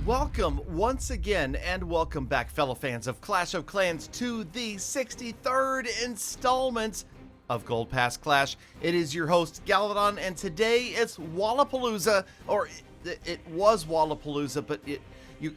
Welcome once again, and welcome back, fellow fans of Clash of Clans, to the 63rd installment of Gold Pass Clash. It is your host, Galadon, and today it's Wallapalooza, or it was Wallapalooza, but you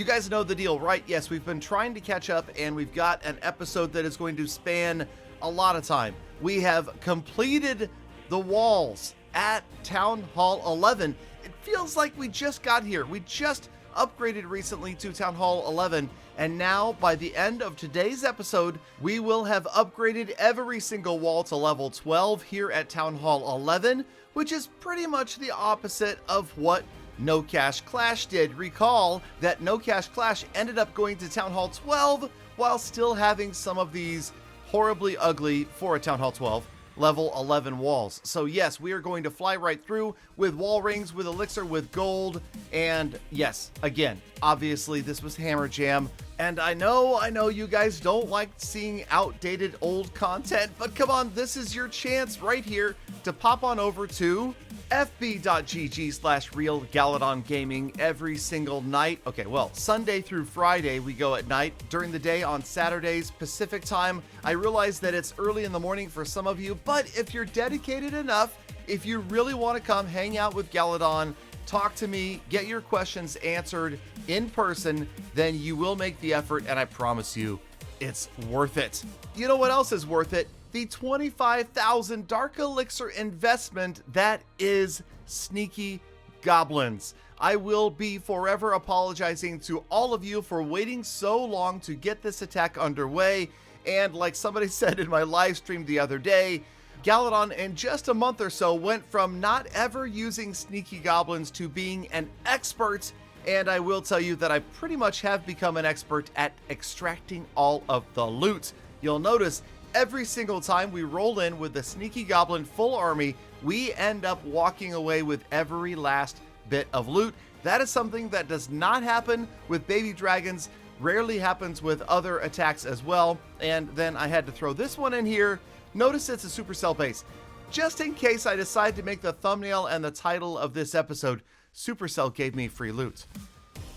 guys know the deal, right? Yes, we've been trying to catch up, and we've got an episode that is going to span a lot of time. We have completed the walls at Town Hall 11. It feels like we just got here. We just upgraded recently to Town Hall 11, and now by the end of today's episode, we will have upgraded every single wall to level 12 here at Town Hall 11, which is pretty much the opposite of what No Cash Clash did. Recall that No Cash Clash ended up going to Town Hall 12 while still having some of these horribly ugly, for a Town Hall 12, level 11 walls. So yes, we are going to fly right through with wall rings, with elixir, with gold, and yes, again, obviously this was Hammer Jam, and I know you guys don't like seeing outdated old content, but come on, this is your chance right here to pop on over to fb.gg/realgaladongaming every single night. Okay, well, Sunday through Friday we go at night. During the day on Saturdays Pacific time. I realize that it's early in the morning for some of you, but if you're dedicated enough, if you really want to come hang out with Galadon, talk to me, get your questions answered in person, then you will make the effort, and I promise you, it's worth it. You know what else is worth it? The 25,000 Dark Elixir investment that is Sneaky Goblins. I will be forever apologizing to all of you for waiting so long to get this attack underway, and like somebody said in my live stream the other day, Galadon in just a month or so went from not ever using Sneaky Goblins to being an expert, and I will tell you that I pretty much have become an expert at extracting all of the loot. You'll notice every single time we roll in with the Sneaky Goblin full army, we end up walking away with every last bit of loot. That is something that does not happen with baby dragons, rarely happens with other attacks as well. And then I had to throw this one in here. Notice it's a Supercell base. Just in case I decide to make the thumbnail and the title of this episode, Supercell gave me free loot.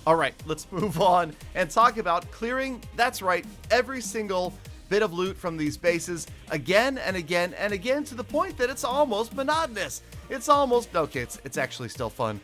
All right, let's move on and talk about clearing, that's right, every single bit of loot from these bases again and again and again, to the point that it's almost monotonous. It's almost, okay, it's actually still fun.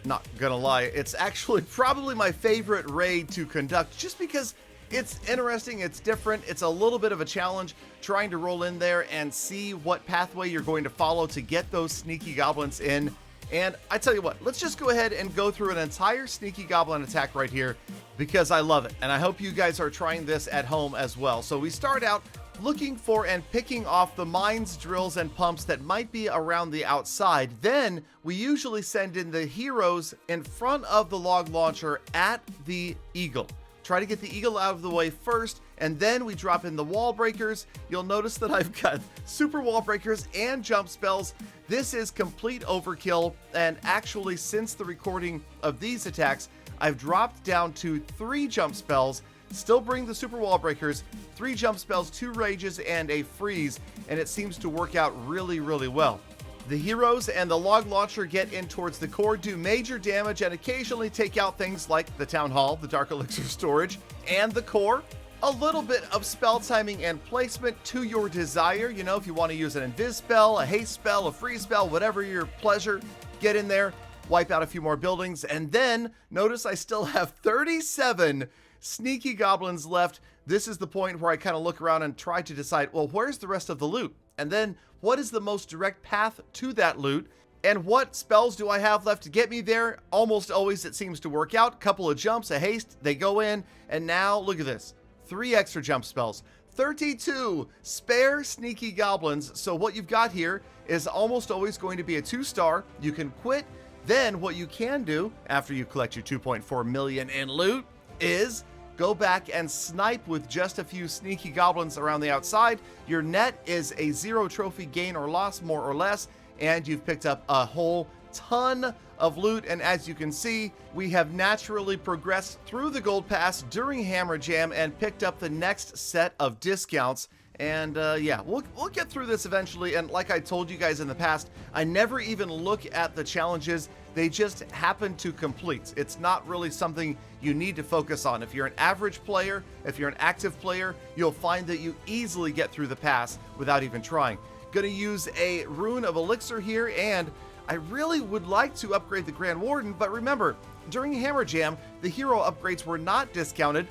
Not gonna lie, it's actually probably my favorite raid to conduct, just because it's interesting, it's different, it's a little bit of a challenge trying to roll in there and see what pathway you're going to follow to get those Sneaky Goblins in. And I tell you what, let's just go ahead and go through an entire Sneaky Goblin attack right here, because I love it, and I hope you guys are trying this at home as well. So we start out looking for and picking off the mines, drills, and pumps that might be around the outside. Then we usually send in the heroes in front of the log launcher at the eagle. Try to get the eagle out of the way first, and then we drop in the wall breakers. You'll notice that I've got super wall breakers and jump spells. This is complete overkill, and actually since the recording of these attacks, I've dropped down to 3 jump spells, still bring the super wall breakers, 3 jump spells, 2 rages, and a freeze, and it seems to work out really, really well. The heroes and the log launcher get in towards the core, do major damage, and occasionally take out things like the town hall, the dark elixir storage, and the core. A little bit of spell timing and placement to your desire. You know, if you want to use an invis spell, a haste spell, a freeze spell, whatever your pleasure, get in there, wipe out a few more buildings, and then notice I still have 37 Sneaky Goblins left. This is the point where I kind of look around and try to decide, well, where's the rest of the loot? And then what is the most direct path to that loot? And what spells do I have left to get me there? Almost always it seems to work out. Couple of jumps, a haste, they go in, and now look at this. 3 extra jump spells. 32 spare Sneaky Goblins. So what you've got here is almost always going to be a 2-star. You can quit. Then what you can do after you collect your 2.4 million in loot is go back and snipe with just a few Sneaky Goblins around the outside. Your net is a 0 trophy gain or loss, more or less, and you've picked up a whole ton of loot. And as you can see, we have naturally progressed through the gold pass during Hammer Jam and picked up the next set of discounts. And yeah, we'll get through this eventually. And like I told you guys in the past, I never even look at the challenges. They just happen to complete. It's not really something you need to focus on. If you're an average player, if you're an active player, you'll find that you easily get through the pass without even trying. Gonna use a rune of elixir here, and I really would like to upgrade the Grand Warden, but remember, during Hammer Jam, the hero upgrades were not discounted,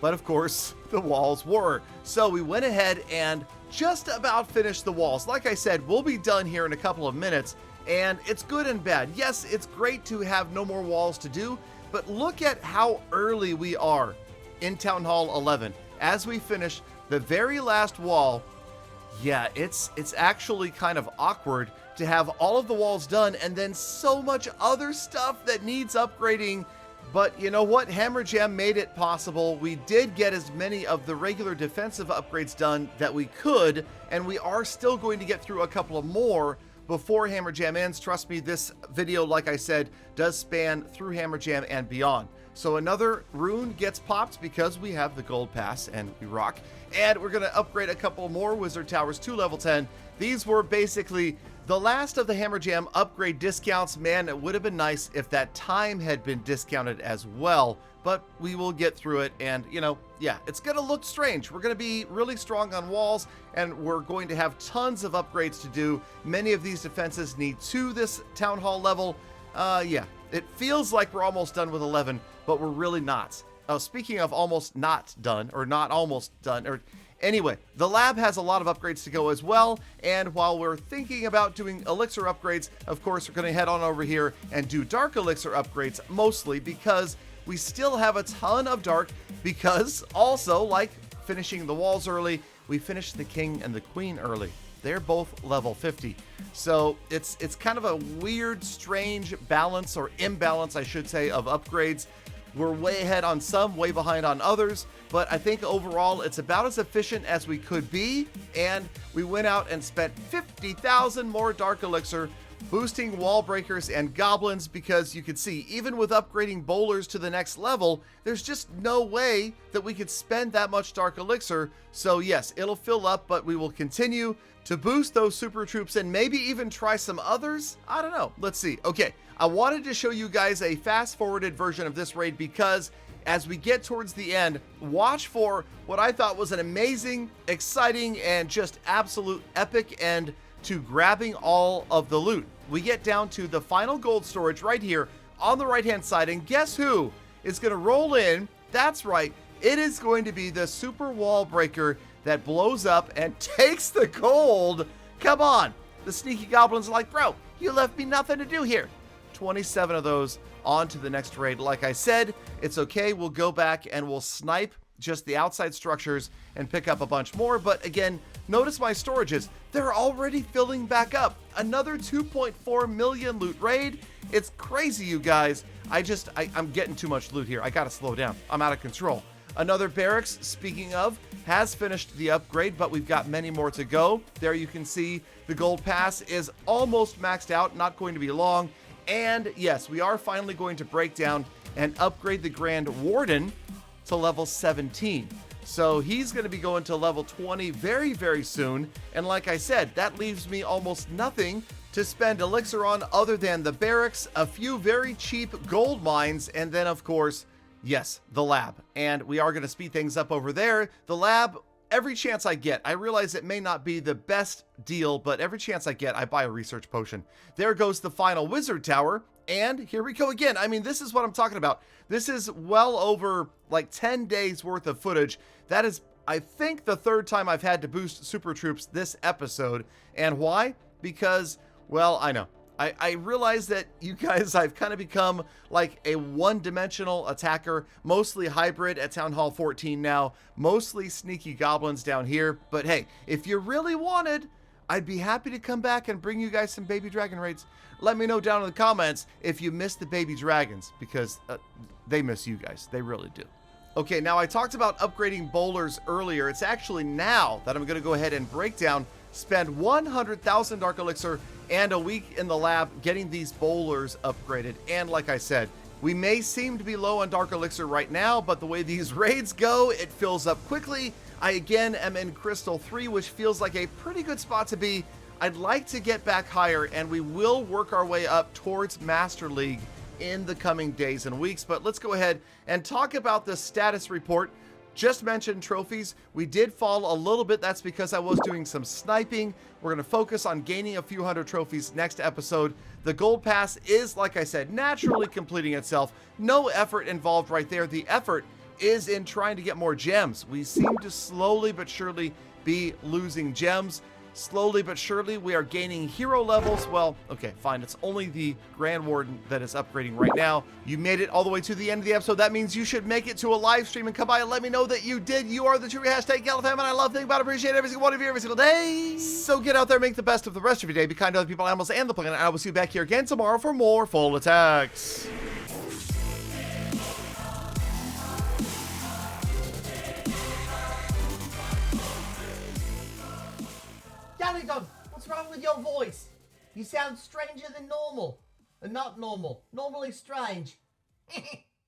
but of course, the walls were. So we went ahead and just about finished the walls. Like I said, we'll be done here in a couple of minutes, and it's good and bad. Yes, it's great to have no more walls to do, but look at how early we are in Town Hall 11. As we finish the very last wall, yeah, it's actually kind of awkward to have all of the walls done and then so much other stuff that needs upgrading. But you know what? Hammer Jam made it possible. We did get as many of the regular defensive upgrades done that we could, and we are still going to get through a couple of more before Hammer Jam ends. Trust me, this video, like I said, does span through Hammer Jam and beyond. So another rune gets popped because we have the gold pass and we rock. And we're going to upgrade a couple more Wizard Towers to level 10. These were basically the last of the Hammer Jam upgrade discounts. Man, it would have been nice if that time had been discounted as well, but we will get through it. And, you know, yeah, it's going to look strange. We're going to be really strong on walls, and we're going to have tons of upgrades to do. Many of these defenses need to this Town Hall level. Yeah, it feels like we're almost done with 11, but we're really not. Oh, speaking of almost not done, or not almost done, or anyway, the lab has a lot of upgrades to go as well, and while we're thinking about doing elixir upgrades, of course, we're going to head on over here and do dark elixir upgrades, mostly because we still have a ton of dark, because also, like finishing the walls early, we finished the king and the queen early. They're both level 50. So it's kind of a weird, strange balance, or imbalance, I should say, of upgrades. We're way ahead on some, way behind on others, but I think overall it's about as efficient as we could be, and we went out and spent 50,000 more Dark Elixir, boosting wall breakers and goblins, because you can see, even with upgrading bowlers to the next level, there's just no way that we could spend that much Dark Elixir. So yes, it'll fill up, but we will continue to boost those super troops and maybe even try some others. I don't know. Let's see. Okay, I wanted to show you guys a fast-forwarded version of this raid because as we get towards the end, watch for what I thought was an amazing, exciting, and just absolute epic end to grabbing all of the loot. We get down to the final gold storage right here on the right-hand side, and guess who is going to roll in? That's right, it is going to be the super wall breaker that blows up and takes the gold. Come on. The sneaky goblins are like, bro, you left me nothing to do here. 27 of those on to the next raid. Like I said, it's okay. We'll go back and we'll snipe just the outside structures and pick up a bunch more. But again, notice my storages. They're already filling back up. Another 2.4 million loot raid. It's crazy, you guys. I'm getting too much loot here. I gotta slow down. I'm out of control. Another barracks, speaking of, has finished the upgrade, but we've got many more to go. There you can see the gold pass is almost maxed out, not going to be long. And yes, we are finally going to break down and upgrade the Grand Warden to level 17. So he's going to be going to level 20 very, very soon. And like I said, that leaves me almost nothing to spend elixir on other than the barracks, a few very cheap gold mines, and then of course, yes, the lab. And we are going to speed things up over there. The lab, every chance I get, I realize it may not be the best deal, but every chance I get, I buy a research potion. There goes the final wizard tower. And here we go again. I mean, this is what I'm talking about. This is well over like 10 days worth of footage. That is, I think, the third time I've had to boost super troops this episode. And why? Because, well, I know. I realize that you guys, I've kind of become like a one-dimensional attacker, mostly hybrid at Town Hall 14 now, mostly sneaky goblins down here. But hey, if you really wanted, I'd be happy to come back and bring you guys some baby dragon raids. Let me know down in the comments if you miss the baby dragons, because they miss you guys. They really do. Okay, now I talked about upgrading bowlers earlier. It's actually now that I'm going to go ahead and break down, spend 100,000 Dark Elixir and a week in the lab getting these bowlers upgraded. And like I said, we may seem to be low on Dark Elixir right now, but the way these raids go, it fills up quickly. I again am in Crystal 3, which feels like a pretty good spot to be. I'd like to get back higher, and we will work our way up towards Master League in the coming days and weeks. But let's go ahead and talk about the status report. Just mentioned trophies. We did fall a little bit. That's because I was doing some sniping. We're going to focus on gaining a few hundred trophies next episode. The gold pass is, like I said, naturally completing itself. No effort involved right there. The effort is in trying to get more gems. We seem to slowly but surely be losing gems. Slowly but surely, we are gaining hero levels. Well, okay, fine. It's only the Grand Warden that is upgrading right now. You made it all the way to the end of the episode. That means you should make it to a live stream and come by and let me know that you did. You are the true hashtag Galadon, and I love, think about, appreciate every single one of you every single day. So get out there, make the best of the rest of your day. Be kind to other people, animals, and the planet. I will see you back here again tomorrow for more full attacks. Galadon, what's wrong with your voice? You sound stranger than normal. Not normal. Normally strange.